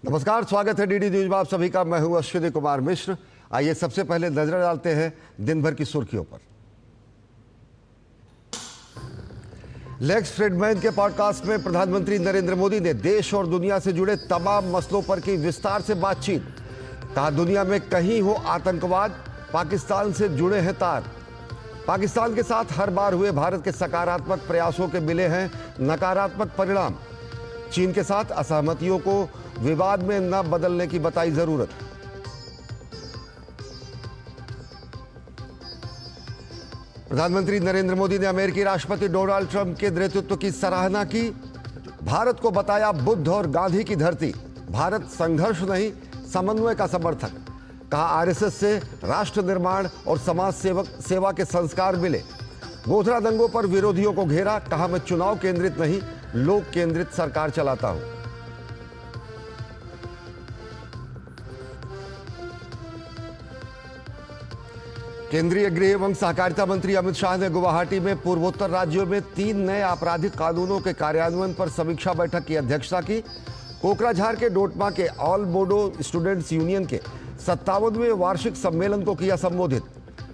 नमस्कार, स्वागत है डीडी न्यूज में आप सभी का। मैं हूं अश्विनी कुमार मिश्र। आइए सबसे पहले नजर डालते हैं दिन भर की सुर्खियों पर। लेक्स फ्रीडमैन के पॉडकास्ट में प्रधानमंत्री नरेंद्र मोदी ने देश और दुनिया से जुड़े तमाम मसलों पर की विस्तार से बातचीत। कहा, दुनिया में कहीं हो आतंकवाद, पाकिस्तान से जुड़े हैं तार। पाकिस्तान के साथ हर बार हुए भारत के सकारात्मक प्रयासों के मिले हैं नकारात्मक परिणाम। चीन के साथ असहमतियों को विवाद में न बदलने की बताई जरूरत। प्रधानमंत्री नरेंद्र मोदी ने अमेरिकी राष्ट्रपति डोनाल्ड ट्रंप के नेतृत्व की सराहना की। भारत को बताया बुद्ध और गांधी की धरती। भारत संघर्ष नहीं, समन्वय का समर्थक। कहा, आरएसएस से राष्ट्र निर्माण और समाज सेवा के संस्कार मिले। गोधरा दंगों पर विरोधियों को घेरा। कहा, मैं चुनाव केंद्रित नहीं, लोक केंद्रित सरकार चलाता हूं। केंद्रीय गृह एवं सहकारिता मंत्री अमित शाह ने गुवाहाटी में पूर्वोत्तर राज्यों में 3 नए आपराधिक कानूनों के कार्यान्वयन पर समीक्षा बैठक की अध्यक्षता की। कोकराझार के डोटमा के ऑल बोडो स्टूडेंट्स यूनियन के 57वें वार्षिक सम्मेलन को किया संबोधित।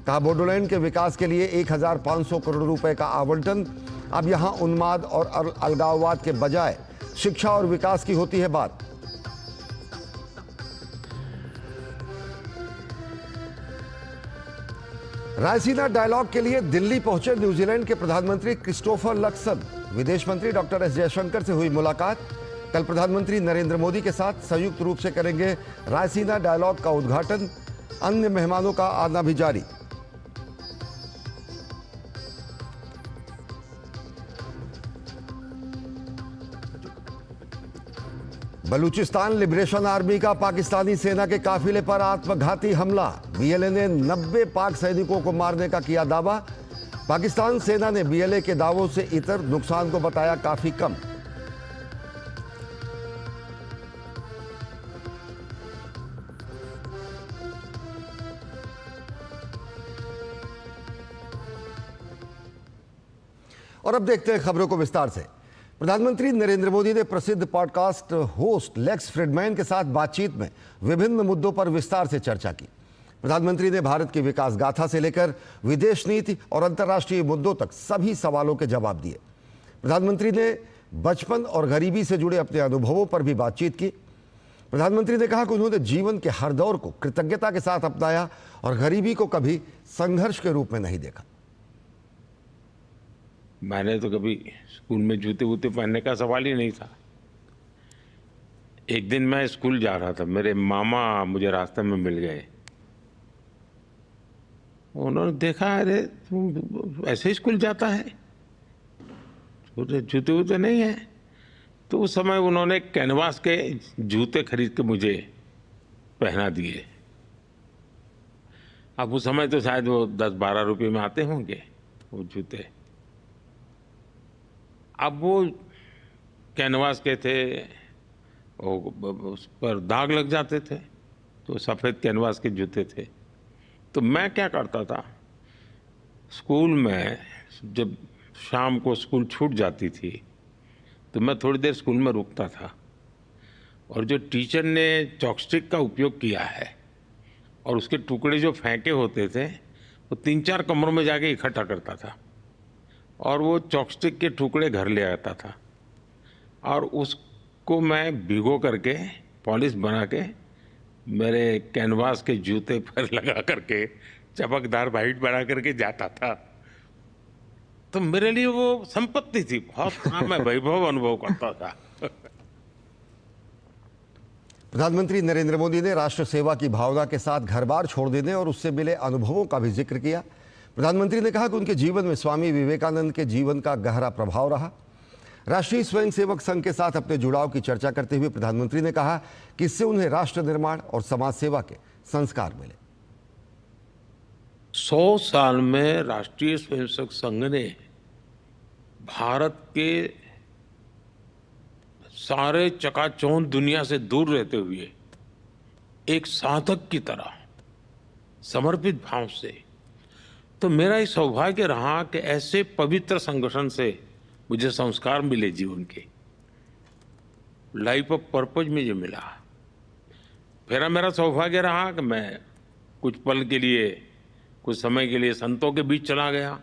कहा, बोडोलैंड के विकास के लिए 1500 करोड़ रुपए का आवंटन। अब यहां उन्माद और अलगाववाद के बजाय शिक्षा और विकास की होती है बात। रायसीना डायलॉग के लिए दिल्ली पहुंचे न्यूजीलैंड के प्रधानमंत्री क्रिस्टोफर लक्सन। विदेश मंत्री डॉक्टर एस जयशंकर से हुई मुलाकात। कल प्रधानमंत्री नरेंद्र मोदी के साथ संयुक्त रूप से करेंगे रायसीना डायलॉग का उद्घाटन। अन्य मेहमानों का आना भी जारी। बलूचिस्तान लिबरेशन आर्मी का पाकिस्तानी सेना के काफिले पर आत्मघाती हमला। बीएलए ने 90 पाक सैनिकों को मारने का किया दावा। पाकिस्तान सेना ने बीएलए के दावों से इतर नुकसान को बताया काफी कम। और अब देखते हैं खबरों को विस्तार से। प्रधानमंत्री नरेंद्र मोदी ने प्रसिद्ध पॉडकास्ट होस्ट लेक्स फ्रीडमैन के साथ बातचीत में विभिन्न मुद्दों पर विस्तार से चर्चा की। प्रधानमंत्री ने भारत की विकास गाथा से लेकर विदेश नीति और अंतर्राष्ट्रीय मुद्दों तक सभी सवालों के जवाब दिए। प्रधानमंत्री ने बचपन और गरीबी से जुड़े अपने अनुभवों पर भी बातचीत की। प्रधानमंत्री ने कहा कि उन्होंने जीवन के हर दौर को कृतज्ञता के साथ अपनाया और गरीबी को कभी संघर्ष के रूप में नहीं देखा। मैंने तो कभी स्कूल में जूते वूते पहनने का सवाल ही नहीं था। एक दिन मैं स्कूल जा रहा था, मेरे मामा मुझे रास्ते में मिल गए। उन्होंने देखा, अरे तुम ऐसे स्कूल जाता है, जूते वूते नहीं है। तो उस समय उन्होंने कैनवास के जूते खरीद के मुझे पहना दिए। अब उस समय तो शायद वो 10-12 रुपये में आते होंगे वो जूते। अब वो कैनवास के थे, उस पर दाग लग जाते थे, तो सफ़ेद कैनवास के जूते थे। तो मैं क्या करता था, स्कूल में जब शाम को स्कूल छूट जाती थी तो मैं थोड़ी देर स्कूल में रुकता था, और जो टीचर ने चॉकस्टिक का उपयोग किया है और उसके टुकड़े जो फेंके होते थे वो 3-4 कमरों में जाके इकट्ठा करता था, और वो चॉपस्टिक के टुकड़े घर ले आता था, और उसको मैं भिगो करके पॉलिश बना के मेरे कैनवास के जूते पर लगा करके चमकदार वाइट बना करके जाता था। तो मेरे लिए वो संपत्ति थी बहुत। हाँ, मैं वैभव अनुभव करता था। प्रधानमंत्री नरेंद्र मोदी ने राष्ट्र सेवा की भावना के साथ घर बार छोड़ देने और उससे मिले अनुभवों का भी जिक्र किया। प्रधानमंत्री ने कहा कि उनके जीवन में स्वामी विवेकानंद के जीवन का गहरा प्रभाव रहा। राष्ट्रीय स्वयंसेवक संघ के साथ अपने जुड़ाव की चर्चा करते हुए प्रधानमंत्री ने कहा कि इससे उन्हें राष्ट्र निर्माण और समाज सेवा के संस्कार मिले। 100 साल में राष्ट्रीय स्वयंसेवक संघ ने भारत के सारे चकाचौंध दुनिया से दूर रहते हुए एक साधक की तरह समर्पित भाव से तो मेरा ये सौभाग्य रहा कि ऐसे पवित्र संगठन से मुझे संस्कार मिले जीवन के, लाइफ ऑफ पर्पज मुझे मिला। फिर मेरा सौभाग्य रहा कि मैं कुछ पल के लिए, कुछ समय के लिए संतों के बीच चला गया,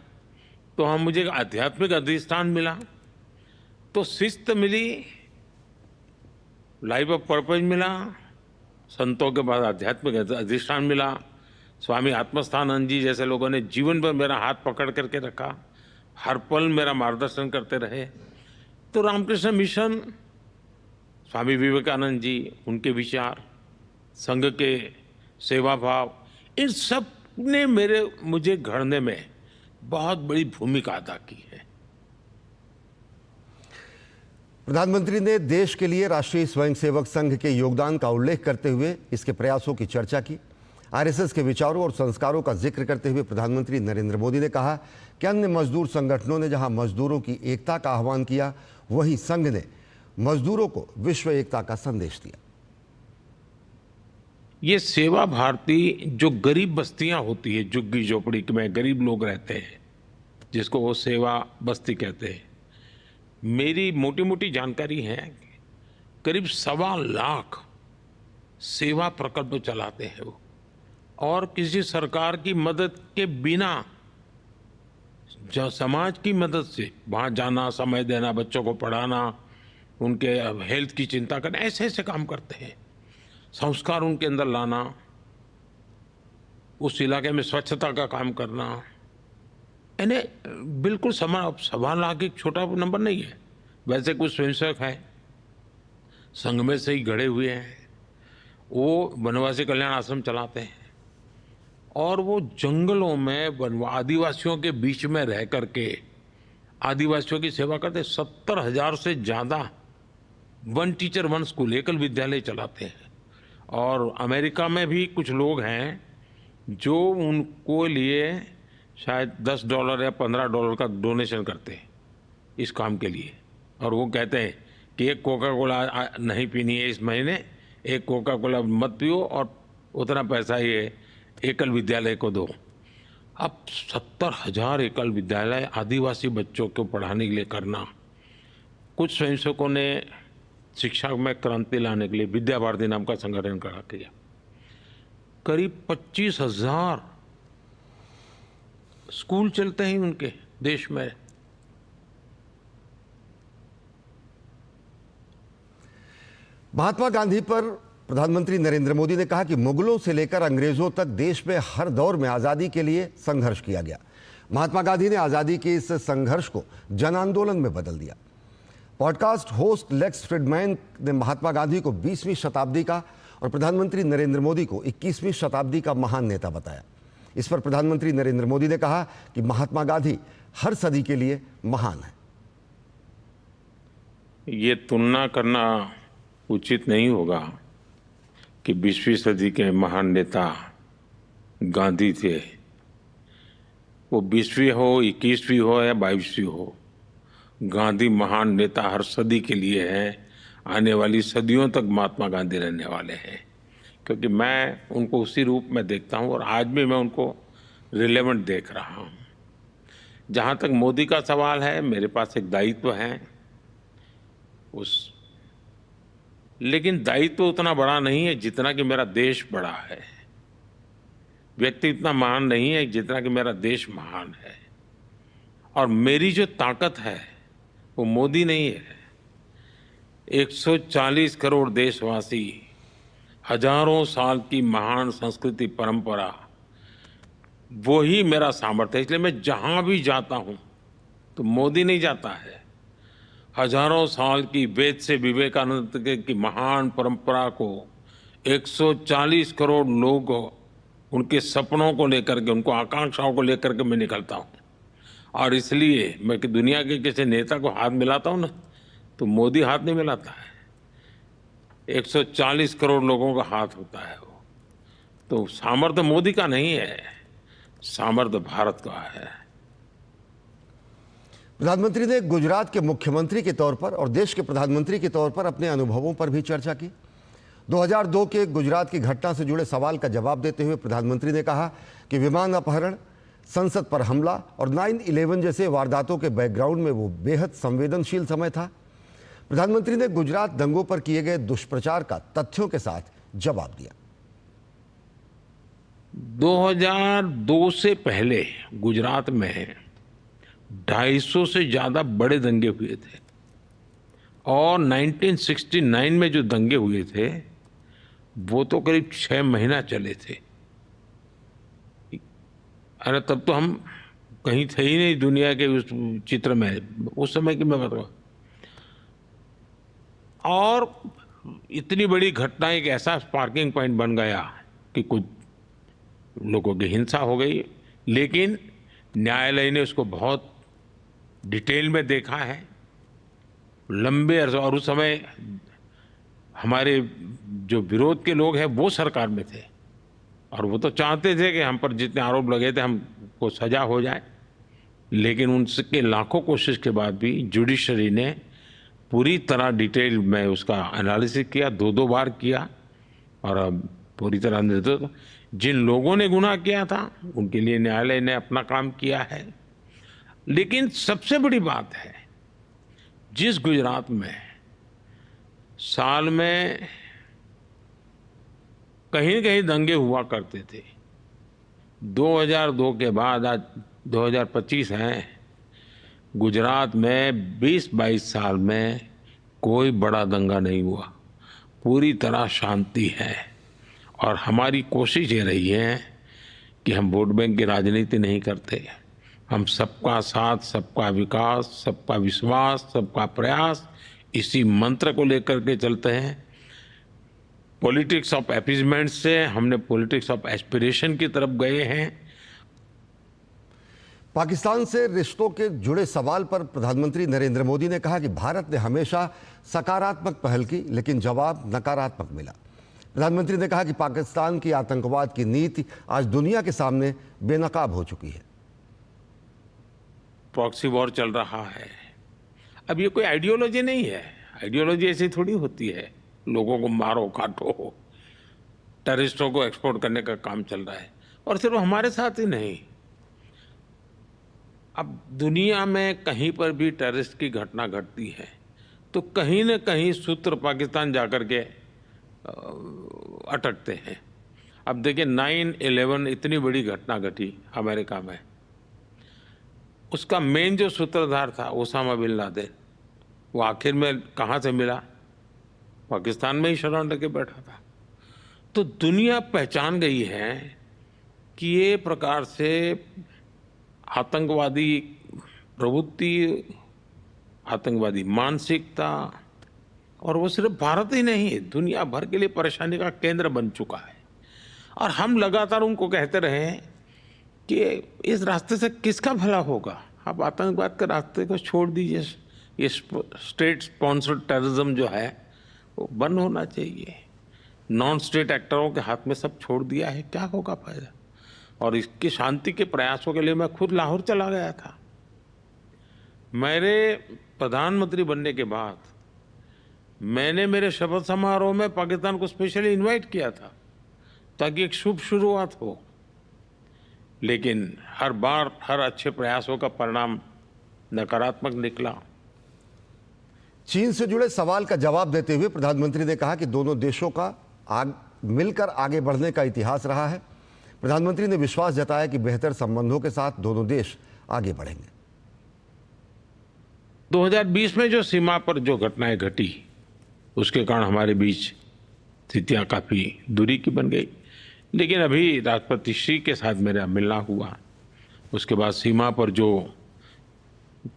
तो हम मुझे आध्यात्मिक अधिष्ठान मिला, तो शिस्त मिली, लाइफ ऑफ पर्पज मिला, संतों के बाद आध्यात्मिक अधिष्ठान मिला। स्वामी आत्मस्थानंद जी जैसे लोगों ने जीवन भर मेरा हाथ पकड़ करके रखा, हर पल मेरा मार्गदर्शन करते रहे। तो रामकृष्ण मिशन, स्वामी विवेकानंद जी, उनके विचार, संघ के सेवा भाव, इन सब ने मुझे घड़ने में बहुत बड़ी भूमिका अदा की है। प्रधानमंत्री ने देश के लिए राष्ट्रीय स्वयंसेवक संघ के योगदान का उल्लेख करते हुए इसके प्रयासों की चर्चा की। आरएसएस के विचारों और संस्कारों का जिक्र करते हुए प्रधानमंत्री नरेंद्र मोदी ने कहा कि अन्य मजदूर संगठनों ने जहां मजदूरों की एकता का आह्वान किया, वहीं संघ ने मजदूरों को विश्व एकता का संदेश दिया। ये सेवा भारती जो गरीब बस्तियां होती है, झुग्गी झोपड़ी में गरीब लोग रहते हैं, जिसको वो सेवा बस्ती कहते हैं, मेरी मोटी मोटी जानकारी है करीब 1.25 लाख सेवा प्रकल्प चलाते हैं वो, और किसी सरकार की मदद के बिना, जो समाज की मदद से वहाँ जाना, समय देना, बच्चों को पढ़ाना, उनके हेल्थ की चिंता करना, ऐसे ऐसे काम करते हैं। संस्कार उनके अंदर लाना, उस इलाके में स्वच्छता का काम करना, यानी बिल्कुल 1.25 लाख एक छोटा नंबर नहीं है। वैसे कुछ स्वयंसेवक हैं, संघ में से ही गढ़े हुए हैं, वो वनवासी कल्याण आश्रम चलाते हैं, और वो जंगलों में आदिवासियों के बीच में रह करके आदिवासियों की सेवा करते। 70,000 से ज़्यादा वन टीचर वन स्कूल, एकल विद्यालय चलाते हैं। और अमेरिका में भी कुछ लोग हैं जो उनको लिए शायद $10 या $15 का डोनेशन करते हैं इस काम के लिए, और वो कहते हैं कि एक कोका कोला नहीं पीनी है इस महीने, एक कोका कोला मत पियो और उतना पैसा ये एकल विद्यालय को दो। अब 70,000 एकल विद्यालय आदिवासी बच्चों को पढ़ाने के लिए करना। कुछ स्वयंसेवकों ने शिक्षा में क्रांति लाने के लिए विद्या भारती नाम का संगठन खड़ा किया। करीब 25,000 स्कूल चलते हैं उनके देश में। महात्मा गांधी पर प्रधानमंत्री नरेंद्र मोदी ने कहा कि मुगलों से लेकर अंग्रेजों तक देश में हर दौर में आज़ादी के लिए संघर्ष किया गया। महात्मा गांधी ने आज़ादी के इस संघर्ष को जन आंदोलन में बदल दिया। पॉडकास्ट होस्ट लेक्स फ्रिडमैन ने महात्मा गांधी को 20वीं शताब्दी का और प्रधानमंत्री नरेंद्र मोदी को 21वीं शताब्दी का महान नेता बताया। इस पर प्रधानमंत्री नरेंद्र मोदी ने कहा कि महात्मा गांधी हर सदी के लिए महान है। ये तुलना करना उचित नहीं होगा कि 20वीं सदी के महान नेता गांधी थे। वो 20वीं हो, 21वीं हो या 22वीं हो, गांधी महान नेता हर सदी के लिए है। आने वाली सदियों तक महात्मा गांधी रहने वाले हैं, क्योंकि मैं उनको उसी रूप में देखता हूँ और आज भी मैं उनको रिलेवेंट देख रहा हूँ। जहाँ तक मोदी का सवाल है, मेरे पास एक दायित्व है लेकिन दायित्व उतना बड़ा नहीं है जितना कि मेरा देश बड़ा है। व्यक्ति इतना महान नहीं है जितना कि मेरा देश महान है। और मेरी जो ताकत है वो मोदी नहीं है। 140 करोड़ देशवासी, हजारों साल की महान संस्कृति परंपरा, वो ही मेरा सामर्थ्य है। इसलिए मैं जहाँ भी जाता हूँ तो मोदी नहीं जाता है। हजारों साल की वेद से विवेकानंद की महान परंपरा को 140 करोड़ लोग उनके सपनों को लेकर के, उनको आकांक्षाओं को लेकर के मैं निकलता हूँ। और इसलिए मैं कि दुनिया के किसी नेता को हाथ मिलाता हूँ ना, तो मोदी हाथ नहीं मिलाता है, 140 करोड़ लोगों का हाथ होता है वो। तो सामर्थ्य मोदी का नहीं है, सामर्थ्य भारत का है। प्रधानमंत्री ने गुजरात के मुख्यमंत्री के तौर पर और देश के प्रधानमंत्री के तौर पर अपने अनुभवों पर भी चर्चा की। 2002 के गुजरात की घटना से जुड़े सवाल का जवाब देते हुए प्रधानमंत्री ने कहा कि विमान अपहरण, संसद पर हमला और 9/11 जैसे वारदातों के बैकग्राउंड में वो बेहद संवेदनशील समय था। प्रधानमंत्री ने गुजरात दंगों पर किए गए दुष्प्रचार का तथ्यों के साथ जवाब दिया। 2002 से पहले गुजरात में 250 से ज्यादा बड़े दंगे हुए थे और 1969 में जो दंगे हुए थे वो तो करीब 6 महीना चले थे। अरे तब तो हम कहीं थे ही नहीं दुनिया के उस चित्र में, उस समय की मैं बताऊँ। और इतनी बड़ी घटना एक ऐसा स्पार्किंग पॉइंट बन गया कि कुछ लोगों की हिंसा हो गई, लेकिन न्यायालय ने उसको बहुत डिटेल में देखा है, लंबे अरसे। और उस समय हमारे जो विरोध के लोग हैं वो सरकार में थे और वो तो चाहते थे कि हम पर जितने आरोप लगे थे हमको सजा हो जाए, लेकिन उनके लाखों कोशिश के बाद भी जुडिशरी ने पूरी तरह डिटेल में उसका एनालिसिस किया, 2 बार किया और अब पूरी तरह निर्दोष। जिन लोगों ने गुनाह किया था उनके लिए न्यायालय ने अपना काम किया है। लेकिन सबसे बड़ी बात है, जिस गुजरात में साल में कहीं कहीं दंगे हुआ करते थे, 2002 के बाद आज 2025 है, गुजरात में 20-22 साल में कोई बड़ा दंगा नहीं हुआ, पूरी तरह शांति है। और हमारी कोशिश ये रही है कि हम वोट बैंक की राजनीति नहीं करते, हम सबका साथ, सबका विकास, सबका विश्वास, सबका प्रयास, इसी मंत्र को लेकर के चलते हैं। पॉलिटिक्स ऑफ अपीजमेंट से हमने पॉलिटिक्स ऑफ एस्पिरेशन की तरफ गए हैं। पाकिस्तान से रिश्तों के जुड़े सवाल पर प्रधानमंत्री नरेंद्र मोदी ने कहा कि भारत ने हमेशा सकारात्मक पहल की, लेकिन जवाब नकारात्मक मिला। प्रधानमंत्री ने कहा कि पाकिस्तान की आतंकवाद की नीति आज दुनिया के सामने बेनकाब हो चुकी है। प्रॉक्सी वॉर चल रहा है। अब ये कोई आइडियोलॉजी नहीं है, आइडियोलॉजी ऐसी थोड़ी होती है, लोगों को मारो काटो, टेररिस्टों को एक्सपोर्ट करने का काम चल रहा है। और सिर्फ हमारे साथ ही नहीं, अब दुनिया में कहीं पर भी टेररिस्ट की घटना घटती है तो कहीं न कहीं सूत्र पाकिस्तान जाकर के अटकते हैं। अब देखिए 9/11 इतनी बड़ी घटना घटी अमेरिका में, उसका मेन जो सूत्रधार था ओसामा बिन लादेन, वो आखिर में कहाँ से मिला? पाकिस्तान में ही शरण लेके बैठा था। तो दुनिया पहचान गई है कि ये प्रकार से आतंकवादी प्रवृत्ति, आतंकवादी मानसिकता, और वो सिर्फ भारत ही नहीं, दुनिया भर के लिए परेशानी का केंद्र बन चुका है। और हम लगातार उनको कहते रहे कि इस रास्ते से किसका भला होगा, आप आतंकवाद के रास्ते को छोड़ दीजिए, ये स्टेट स्पॉन्सर्ड टेररिज्म जो है वो बंद होना चाहिए, नॉन स्टेट एक्टरों के हाथ में सब छोड़ दिया है, क्या होगा फायदा। और इसकी शांति के प्रयासों के लिए मैं खुद लाहौर चला गया था। मेरे प्रधानमंत्री बनने के बाद मैंने मेरे शपथ समारोह में पाकिस्तान को स्पेशली इनवाइट किया था ताकि एक शुभ शुरुआत हो, लेकिन हर बार हर अच्छे प्रयासों का परिणाम नकारात्मक निकला। चीन से जुड़े सवाल का जवाब देते हुए प्रधानमंत्री ने कहा कि दोनों देशों का मिलकर आगे बढ़ने का इतिहास रहा है। प्रधानमंत्री ने विश्वास जताया कि बेहतर संबंधों के साथ दोनों देश आगे बढ़ेंगे। 2020 में जो सीमा पर जो घटनाएं घटी उसके कारण हमारे बीच स्थितियां काफ़ी दूरी की बन गई, लेकिन अभी राष्ट्रपति श्री के साथ मेरा मिलना हुआ, उसके बाद सीमा पर जो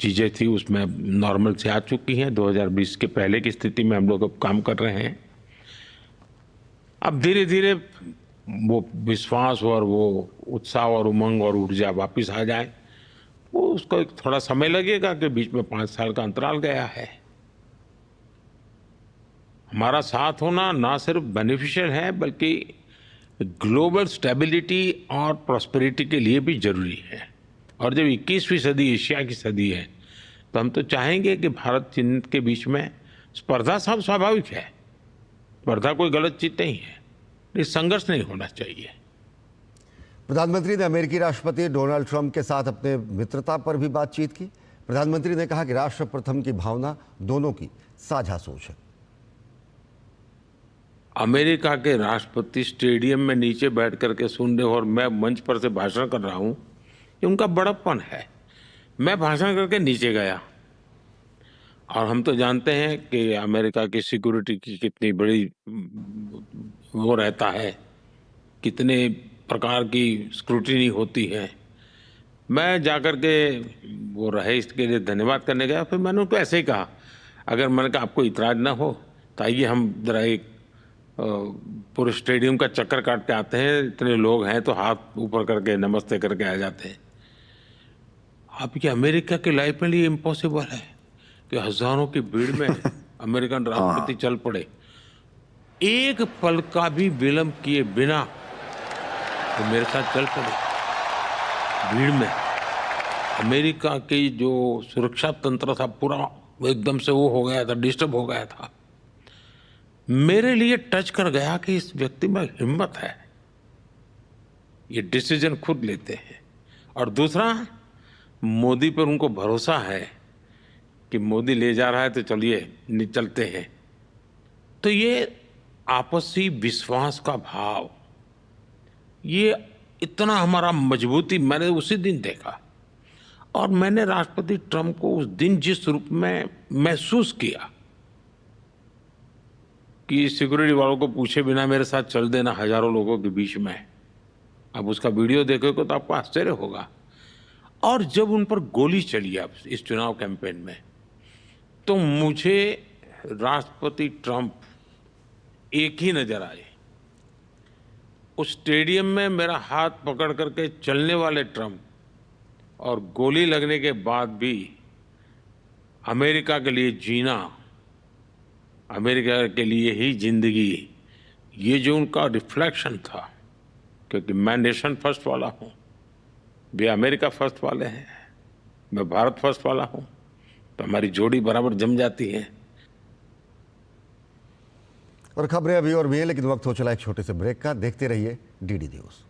चीज़ें थी उसमें नॉर्मल से आ चुकी हैं। 2020 के पहले की स्थिति में हम लोग अब काम कर रहे हैं। अब धीरे धीरे वो विश्वास और वो उत्साह और उमंग और ऊर्जा वापस आ जाए, वो उसको एक थोड़ा समय लगेगा कि बीच में 5 साल का अंतराल गया है। हमारा साथ होना ना सिर्फ बेनिफिशियल है बल्कि ग्लोबल स्टेबिलिटी और प्रॉस्पेरिटी के लिए भी जरूरी है। और जब 21वीं सदी एशिया की सदी है तो हम तो चाहेंगे कि भारत चीन के बीच में स्पर्धा सब स्वाभाविक है, स्पर्धा कोई गलत चीज नहीं है, संघर्ष नहीं होना चाहिए। प्रधानमंत्री ने अमेरिकी राष्ट्रपति डोनाल्ड ट्रंप के साथ अपने मित्रता पर भी बातचीत की। प्रधानमंत्री ने कहा कि राष्ट्र प्रथम की भावना दोनों की साझा सोच है। अमेरिका के राष्ट्रपति स्टेडियम में नीचे बैठ करके सुन रहे हो और मैं मंच पर से भाषण कर रहा हूं, ये उनका बड़प्पन है। मैं भाषण करके नीचे गया और हम तो जानते हैं कि अमेरिका की सिक्योरिटी की कितनी बड़ी वो रहता है, कितने प्रकार की स्क्रूटिनी होती है। मैं जाकर के वो रहे इसके लिए धन्यवाद करने गया। फिर मैंने उनको ऐसे ही कहा, अगर मैंने कहा आपको इतराज ना हो तो आइए हम जरा एक पूरे स्टेडियम का चक्कर काट के आते हैं, इतने लोग हैं तो हाथ ऊपर करके नमस्ते करके आ जाते हैं। आपकी अमेरिका की लाइफ में ये इम्पॉसिबल है कि हजारों की भीड़ में अमेरिकन राष्ट्रपति चल पड़े, एक पल का भी विलंब किए बिना तो मेरे साथ चल पड़े भीड़ में। अमेरिका की जो सुरक्षा तंत्र था पूरा एकदम से वो हो गया था, डिस्टर्ब हो गया था। मेरे लिए टच कर गया कि इस व्यक्ति में हिम्मत है, ये डिसीजन खुद लेते हैं। और दूसरा, मोदी पर उनको भरोसा है कि मोदी ले जा रहा है तो चलिए चलते हैं। तो ये आपसी विश्वास का भाव, ये इतना हमारा मजबूती मैंने उसी दिन देखा। और मैंने राष्ट्रपति ट्रंप को उस दिन जिस रूप में महसूस किया कि सिक्योरिटी वालों को पूछे बिना मेरे साथ चल देना हजारों लोगों के बीच में, अब उसका वीडियो देखोगे तो आपको आश्चर्य होगा। और जब उन पर गोली चली अब इस चुनाव कैंपेन में, तो मुझे राष्ट्रपति ट्रंप एक ही नजर आए। उस स्टेडियम में मेरा हाथ पकड़ करके चलने वाले ट्रंप और गोली लगने के बाद भी अमेरिका के लिए जीना, अमेरिका के लिए ही जिंदगी, ये जो उनका रिफ्लेक्शन था, क्योंकि मैं नेशन फर्स्ट वाला हूँ, वे अमेरिका फर्स्ट वाले हैं, मैं भारत फर्स्ट वाला हूँ, तो हमारी जोड़ी बराबर जम जाती है। और खबरें अभी और भी हैं, लेकिन वक्त हो चला एक छोटे से ब्रेक का। देखते रहिए डीडी न्यूज़।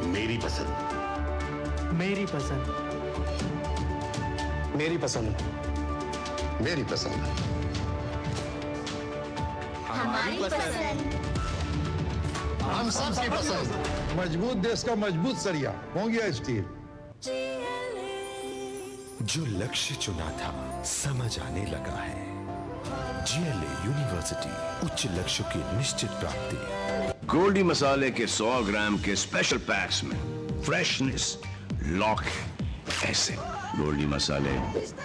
मेरी पसंद, मेरी पसंद, मेरी पसंद, मेरी पसंद, हमारी पसंद, हम सबकी पसंद। मजबूत देश का मजबूत सरिया हो गया स्टील। जो लक्ष्य चुना था समझ आने लगा है। जीएलए यूनिवर्सिटी, उच्च लक्ष्य की निश्चित प्राप्ति। गोल्डी मसाले के 100 ग्राम के स्पेशल पैक्स में फ्रेशनेस लॉक है। ऐसे गोल्डी मसाले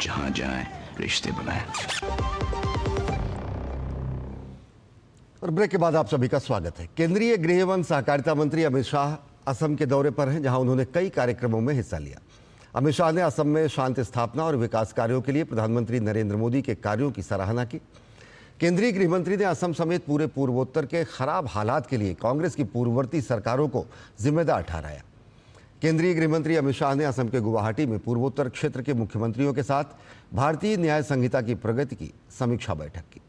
जहां जाएं रिश्ते बनाएं। और ब्रेक के बाद आप सभी का स्वागत है। केंद्रीय गृह एवं सहकारिता मंत्री अमित शाह असम के दौरे पर हैं, जहां उन्होंने कई कार्यक्रमों में हिस्सा लिया। अमित शाह ने असम में शांति स्थापना और विकास कार्यों के लिए प्रधानमंत्री नरेंद्र मोदी के कार्यों की सराहना की। केंद्रीय गृह मंत्री ने असम समेत पूरे पूर्वोत्तर के खराब हालात के लिए कांग्रेस की पूर्ववर्ती सरकारों को जिम्मेदार ठहराया। केंद्रीय गृह मंत्री अमित शाह ने असम के गुवाहाटी में पूर्वोत्तर क्षेत्र के मुख्यमंत्रियों के साथ भारतीय न्याय संहिता की प्रगति की समीक्षा बैठक की।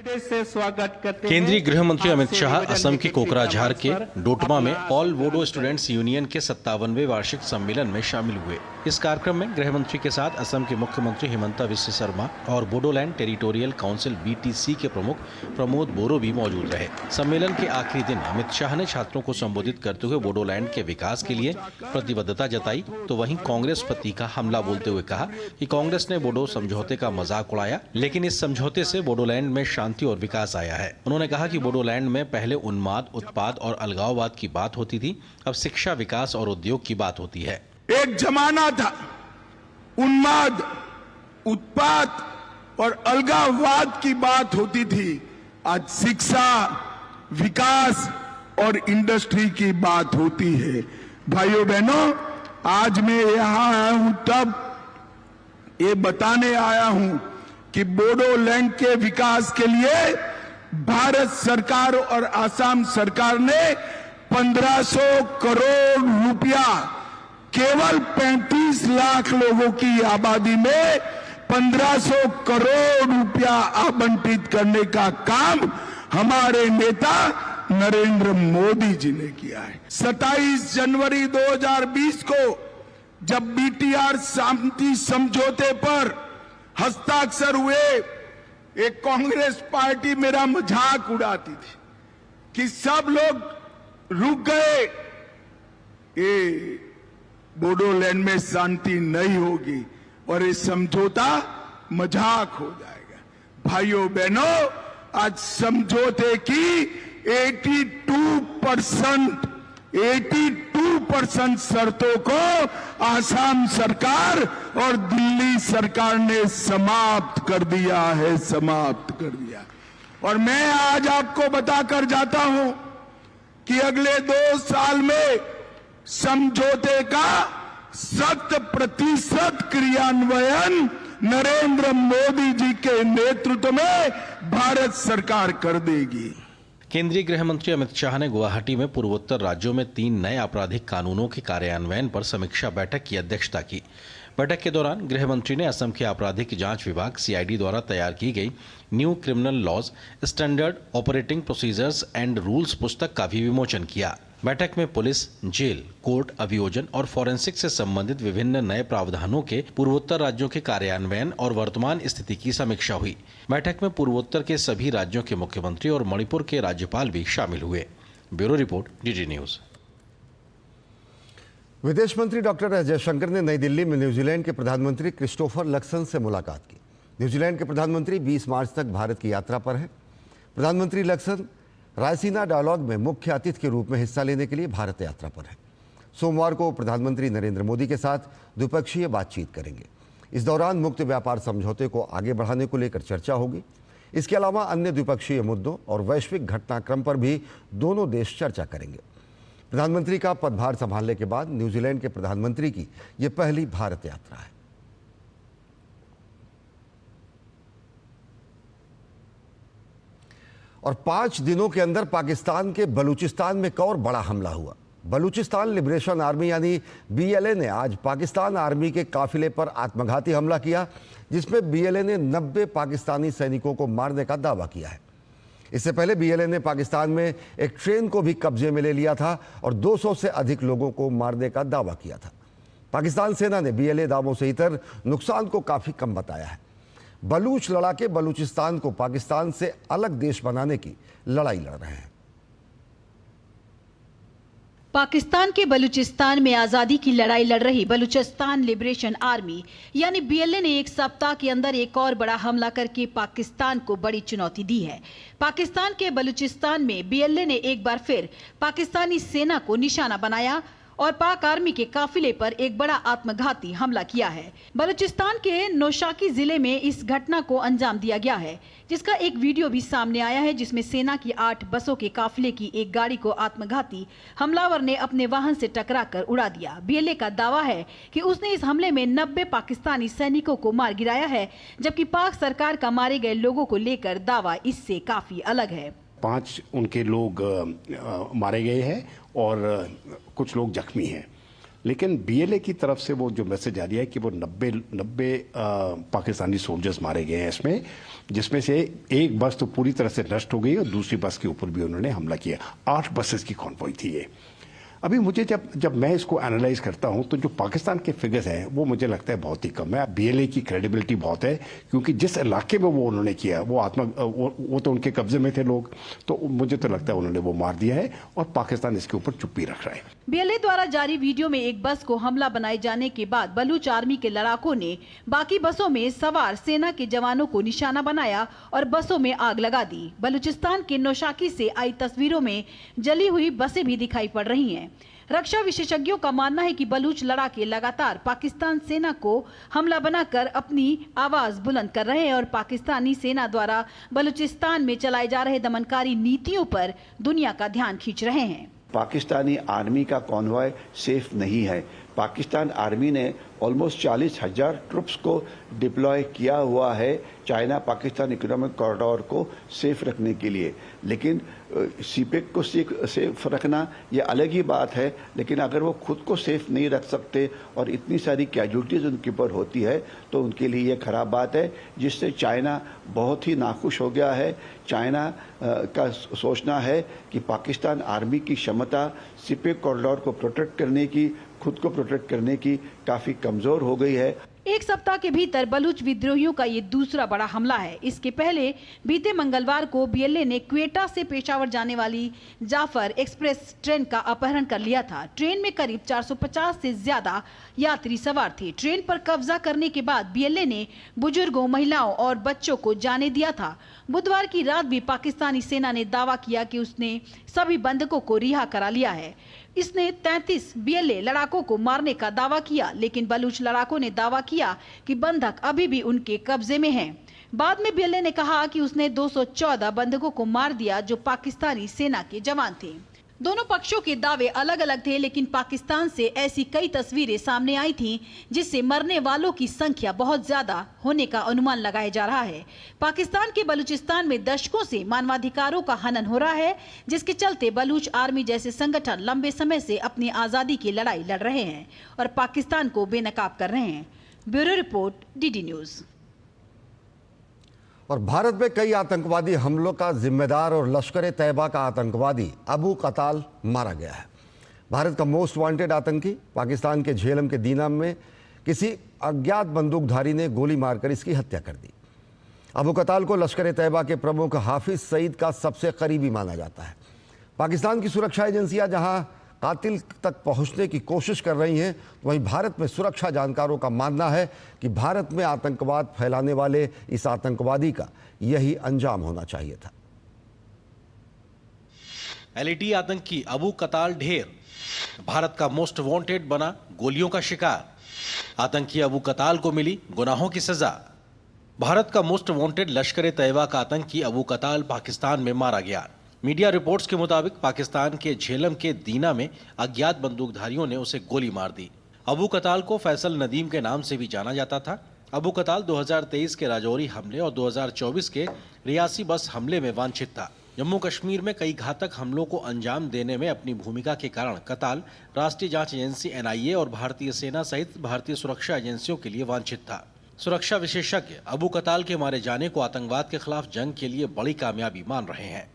केंद्रीय गृह मंत्री अमित शाह असम के कोकराझार के डोटमा में ऑल बोडो स्टूडेंट्स यूनियन के 57वें वार्षिक सम्मेलन में शामिल हुए। इस कार्यक्रम में गृह मंत्री के साथ असम के मुख्यमंत्री हिमंता बिस्वा शर्मा और बोडोलैंड टेरिटोरियल काउंसिल BTC के प्रमुख प्रमोद बोरो भी मौजूद रहे। सम्मेलन के आखिरी दिन अमित शाह ने छात्रों को संबोधित करते हुए बोडोलैंड के विकास के लिए प्रतिबद्धता जताई, तो वहीं कांग्रेस पर तीखा हमला बोलते हुए कहा कि कांग्रेस ने बोडो समझौते का मजाक उड़ाया, लेकिन इस समझौते से बोडोलैंड में शांति और विकास आया है। उन्होंने कहा कि बोडोलैंड में पहले उन्माद, उत्पाद और अलगाववाद की बात होती थी, अब शिक्षा, विकास और उद्योग की बात होती है। एक जमाना था उन्माद, उत्पाद और अलगाववाद की बात होती थी, आज शिक्षा, विकास और इंडस्ट्री की बात होती है। भाइयों बहनों, आज मैं यहां आया हूं तब ये बताने आया हूं कि बोडोलैंड के विकास के लिए भारत सरकार और असम सरकार ने 1500 करोड़ रुपया केवल 35 लाख लोगों की आबादी में 1500 करोड़ रुपया आवंटित करने का काम हमारे नेता नरेंद्र मोदी जी ने किया है। 27 जनवरी 2020 को जब बीटीआर शांति समझौते पर हस्ताक्षर हुए, एक कांग्रेस पार्टी मेरा मजाक उड़ाती थी कि सब लोग रुक गए, ये बोडोलैंड में शांति नहीं होगी और ये समझौता मजाक हो जाएगा। भाइयों बहनों, आज समझौते की 82% शर्तों को आसाम सरकार और दिल्ली सरकार ने समाप्त कर दिया है, समाप्त कर दिया। और मैं आज आपको बताकर जाता हूं कि अगले 2 साल में समझौते का 100% क्रियान्वयन नरेंद्र मोदी जी के नेतृत्व में भारत सरकार कर देगी। केंद्रीय गृह मंत्री अमित शाह ने गुवाहाटी में पूर्वोत्तर राज्यों में 3 नए आपराधिक कानूनों के कार्यान्वयन पर समीक्षा बैठक की अध्यक्षता की। बैठक के दौरान गृह मंत्री ने असम के आपराधिक जांच विभाग सीआईडी द्वारा तैयार की गई new criminal laws standard operating procedures and rules पुस्तक का भी विमोचन किया। बैठक में पुलिस, जेल, कोर्ट, अभियोजन और फॉरेंसिक से संबंधित विभिन्न नए प्रावधानों के पूर्वोत्तर राज्यों के कार्यान्वयन और वर्तमान स्थिति की समीक्षा हुई। बैठक में पूर्वोत्तर के सभी राज्यों के मुख्यमंत्री और मणिपुर के राज्यपाल भी शामिल हुए। Bureau report, DD news. विदेश मंत्री डॉक्टर एस जयशंकर ने नई दिल्ली में न्यूजीलैंड के प्रधानमंत्री क्रिस्टोफर लक्सन से मुलाकात की। न्यूजीलैंड के प्रधानमंत्री 20 मार्च तक भारत की यात्रा पर हैं। प्रधानमंत्री लक्सन रायसीना डायलॉग में मुख्य अतिथि के रूप में हिस्सा लेने के लिए भारत यात्रा पर है। सोमवार को प्रधानमंत्री नरेंद्र मोदी के साथ द्विपक्षीय बातचीत करेंगे। इस दौरान मुक्त व्यापार समझौते को आगे बढ़ाने को लेकर चर्चा होगी। इसके अलावा अन्य द्विपक्षीय मुद्दों और वैश्विक घटनाक्रम पर भी दोनों देश चर्चा करेंगे। प्रधानमंत्री का पदभार संभालने के बाद न्यूजीलैंड के प्रधानमंत्री की यह पहली भारत यात्रा है। और 5 दिनों के अंदर पाकिस्तान के बलूचिस्तान में एक और बड़ा हमला हुआ। बलूचिस्तान लिबरेशन आर्मी यानी बीएलए ने आज पाकिस्तान आर्मी के काफिले पर आत्मघाती हमला किया, जिसमें बीएलए ने 90 पाकिस्तानी सैनिकों को मारने का दावा किया है। इससे पहले बीएलए ने पाकिस्तान में एक ट्रेन को भी कब्जे में ले लिया था और 200 से अधिक लोगों को मारने का दावा किया था। पाकिस्तान सेना ने बीएलए दावों से इतर नुकसान को काफी कम बताया है। बलूच लड़ाके बलूचिस्तान को पाकिस्तान से अलग देश बनाने की लड़ाई लड़ रहे हैं। पाकिस्तान के बलूचिस्तान में आजादी की लड़ाई लड़ रही बलूचिस्तान लिबरेशन आर्मी यानी बीएलए ने एक सप्ताह के अंदर एक और बड़ा हमला करके पाकिस्तान को बड़ी चुनौती दी है। पाकिस्तान के बलूचिस्तान में बीएलए ने एक बार फिर पाकिस्तानी सेना को निशाना बनाया और पाक आर्मी के काफिले पर एक बड़ा आत्मघाती हमला किया है। बलूचिस्तान के नौशाकी जिले में इस घटना को अंजाम दिया गया है, जिसका एक वीडियो भी सामने आया है, जिसमें सेना की 8 बसों के काफिले की एक गाड़ी को आत्मघाती हमलावर ने अपने वाहन से टकराकर उड़ा दिया। बीएलए का दावा है कि उसने इस हमले में 90 पाकिस्तानी सैनिकों को मार गिराया है, जबकि पाक सरकार का मारे गए लोगों को लेकर दावा इससे काफी अलग है। 5 उनके लोग मारे गए हैं और कुछ लोग जख्मी हैं, लेकिन बीएलए की तरफ से वो जो मैसेज आ रहा है कि वो 90 पाकिस्तानी सोल्जर्स मारे गए हैं इसमें, जिसमें से एक बस तो पूरी तरह से नष्ट हो गई और दूसरी बस के ऊपर भी उन्होंने हमला किया। 8 बसेस की कॉन्वॉय थी ये। अभी मुझे जब मैं इसको एनालाइज करता हूं तो जो पाकिस्तान के फिगर्स हैं वो मुझे लगता है बहुत ही कम है। बीएलए की क्रेडिबिलिटी बहुत है, क्योंकि जिस इलाके में वो उन्होंने किया वो तो उनके कब्जे में थे लोग, तो मुझे तो लगता है उन्होंने वो मार दिया है और पाकिस्तान इसके ऊपर चुप्पी रख रहा है। बीएलए द्वारा जारी वीडियो में एक बस को हमला बनाए जाने के बाद बलूच आर्मी के लड़ाकों ने बाकी बसों में सवार सेना के जवानों को निशाना बनाया और बसों में आग लगा दी। बलूचिस्तान के नौशाकी से आई तस्वीरों में जली हुई बसें भी दिखाई पड़ रही हैं। रक्षा विशेषज्ञों का मानना है कि बलूच लड़ाके लगातार पाकिस्तान सेना को हमला बनाकर अपनी आवाज बुलंद कर रहे हैं और पाकिस्तानी सेना द्वारा बलूचिस्तान में चलाए जा रहे दमनकारी नीतियों पर दुनिया का ध्यान खींच रहे हैं। पाकिस्तानी आर्मी का कॉन्वॉय सेफ नहीं है। पाकिस्तान आर्मी ने ऑलमोस्ट 40,000 ट्रुप्स को डिप्लॉय किया हुआ है चाइना पाकिस्तान इकोनॉमिक कॉरिडोर को सेफ रखने के लिए। लेकिन सीपेक को सेफ रखना ये अलग ही बात है, लेकिन अगर वो खुद को सेफ नहीं रख सकते और इतनी सारी कैजुअल्टीज उनके ऊपर होती है तो उनके लिए ये खराब बात है, जिससे चाइना बहुत ही नाखुश हो गया है। चाइना का सोचना है कि पाकिस्तान आर्मी की क्षमता सीपेक कॉरिडोर को प्रोटेक्ट करने की, खुद को प्रोटेक्ट करने की काफी कमजोर हो गई है। एक सप्ताह के भीतर बलूच विद्रोहियों का ये दूसरा बड़ा हमला है। इसके पहले बीते मंगलवार को बीएलए ने क्वेटा से पेशावर जाने वाली जाफर एक्सप्रेस ट्रेन का अपहरण कर लिया था। ट्रेन में करीब 450 से ज्यादा यात्री सवार थे। ट्रेन पर कब्जा करने के बाद बीएलए ने बुजुर्गों, महिलाओं और बच्चों को जाने दिया था। बुधवार की रात भी पाकिस्तानी सेना ने दावा किया कि उसने सभी बंधकों को रिहा करा लिया है। इसने 33 बीएलए लड़ाकों को मारने का दावा किया, लेकिन बलूच लड़ाकों ने दावा किया कि बंधक अभी भी उनके कब्जे में हैं। बाद में बीएलए ने कहा कि उसने 214 बंधकों को मार दिया जो पाकिस्तानी सेना के जवान थे। दोनों पक्षों के दावे अलग अलग थे, लेकिन पाकिस्तान से ऐसी कई तस्वीरें सामने आई थीं जिससे मरने वालों की संख्या बहुत ज्यादा होने का अनुमान लगाया जा रहा है। पाकिस्तान के बलूचिस्तान में दशकों से मानवाधिकारों का हनन हो रहा है, जिसके चलते बलूच आर्मी जैसे संगठन लंबे समय से अपनी आजादी की लड़ाई लड़ रहे हैं और पाकिस्तान को बेनकाब कर रहे हैं। Bureau report, DD news. और भारत में कई आतंकवादी हमलों का जिम्मेदार और लश्कर तैयबा का आतंकवादी अबू कताल मारा गया है। भारत का मोस्ट वांटेड आतंकी पाकिस्तान के झेलम के दीना में किसी अज्ञात बंदूकधारी ने गोली मारकर इसकी हत्या कर दी। अबू कताल को लश्कर तैयबा के प्रमुख हाफिज सईद का सबसे करीबी माना जाता है। पाकिस्तान की सुरक्षा एजेंसियां जहां कातिल तक पहुंचने की कोशिश कर रही हैं, वहीं भारत में सुरक्षा जानकारों का मानना है कि भारत में आतंकवाद फैलाने वाले इस आतंकवादी का यही अंजाम होना चाहिए था। एलईडी आतंकी अबू कताल ढेर भारत का मोस्ट वांटेड बना गोलियों का शिकार। आतंकी अबू कताल को मिली गुनाहों की सजा। भारत का मोस्ट वांटेड लश्कर तैयबा का आतंकी अबू कताल पाकिस्तान में मारा गया। मीडिया रिपोर्ट्स के मुताबिक पाकिस्तान के झेलम के दीना में अज्ञात बंदूकधारियों ने उसे गोली मार दी। अबू कताल को फैसल नदीम के नाम से भी जाना जाता था। अबू कताल 2023 के राजौरी हमले और 2024 के रियासी बस हमले में वांछित था। जम्मू कश्मीर में कई घातक हमलों को अंजाम देने में अपनी भूमिका के कारण कताल राष्ट्रीय जांच एजेंसी NIA और भारतीय सेना सहित भारतीय सुरक्षा एजेंसियों के लिए वांछित था। सुरक्षा विशेषज्ञ अबू कताल के मारे जाने को आतंकवाद के खिलाफ जंग के लिए बड़ी कामयाबी मान रहे हैं।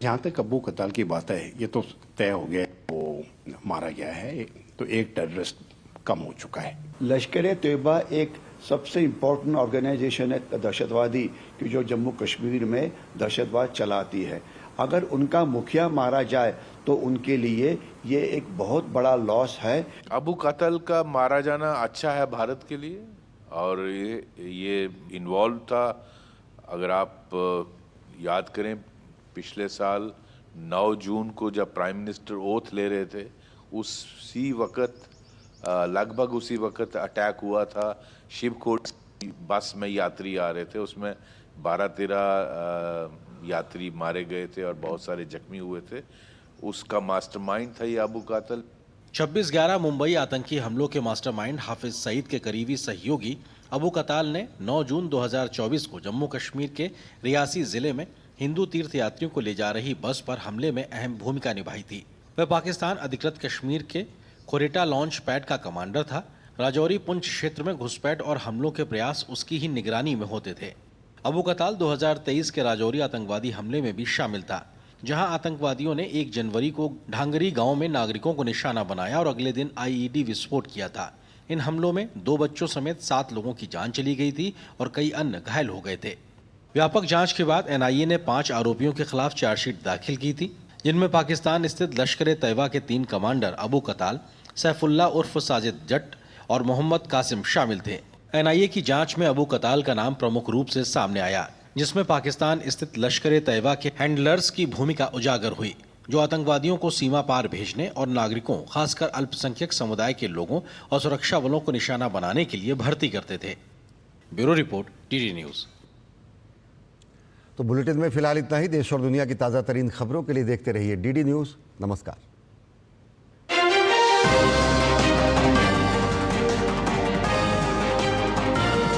जहाँ तक अबू कताल की बात है, ये तो तय हो गया, वो मारा गया है, तो एक टेररिस्ट कम हो चुका है। लश्कर तैयबा एक सबसे इम्पोर्टेंट ऑर्गेनाइजेशन है दहशतवादी कि जो जम्मू कश्मीर में दहशतवाद चलाती है। अगर उनका मुखिया मारा जाए तो उनके लिए ये एक बहुत बड़ा लॉस है। अबू कताल का मारा जाना अच्छा है भारत के लिए, और ये इन्वॉल्व था। अगर आप याद करें, पिछले साल 9 जून को जब प्राइम मिनिस्टर ओथ ले रहे थे, उसी वक्त लगभग उसी वक्त अटैक हुआ था। शिवकोट बस में यात्री आ रहे थे, उसमें 12-13 यात्री मारे गए थे और बहुत सारे जख्मी हुए थे। उसका मास्टरमाइंड था ये अबू कताल। 26/11 मुंबई आतंकी हमलों के मास्टरमाइंड हाफिज सईद के करीबी सहयोगी अबू कताल ने 9 जून 2024 को जम्मू कश्मीर के रियासी जिले में हिंदू तीर्थयात्रियों को ले जा रही बस पर हमले में अहम भूमिका निभाई थी। वह पाकिस्तान अधिकृत कश्मीर के खोरेटा लॉन्च पैड का कमांडर था। राजौरी पुंछ क्षेत्र में घुसपैठ और हमलों के प्रयास उसकी ही निगरानी में होते थे। अबू कताल 2023 के राजौरी आतंकवादी हमले में भी शामिल था, जहां आतंकवादियों ने 1 जनवरी को ढांगरी गांव में नागरिकों को निशाना बनाया और अगले दिन IED विस्फोट किया था। इन हमलों में 2 बच्चों समेत 7 लोगों की जान चली गई थी और कई अन्य घायल हो गए थे। व्यापक जांच के बाद NIA ने 5 आरोपियों के खिलाफ चार्जशीट दाखिल की थी, जिनमें पाकिस्तान स्थित लश्कर तैयबा के 3 कमांडर अबू कताल, सैफुल्ला उर्फ साजिद जट और मोहम्मद कासिम शामिल थे। NIA की जांच में अबू कताल का नाम प्रमुख रूप से सामने आया, जिसमें पाकिस्तान स्थित लश्कर तैयबा के हैंडलर्स की भूमिका उजागर हुई, जो आतंकवादियों को सीमा पार भेजने और नागरिकों, खासकर अल्पसंख्यक समुदाय के लोगों और सुरक्षा बलों को निशाना बनाने के लिए भर्ती करते थे। Bureau report, DD news. तो बुलेटिन में फिलहाल इतना ही। देश और दुनिया की ताज़ा तरीन खबरों के लिए देखते रहिए DD न्यूज़। नमस्कार।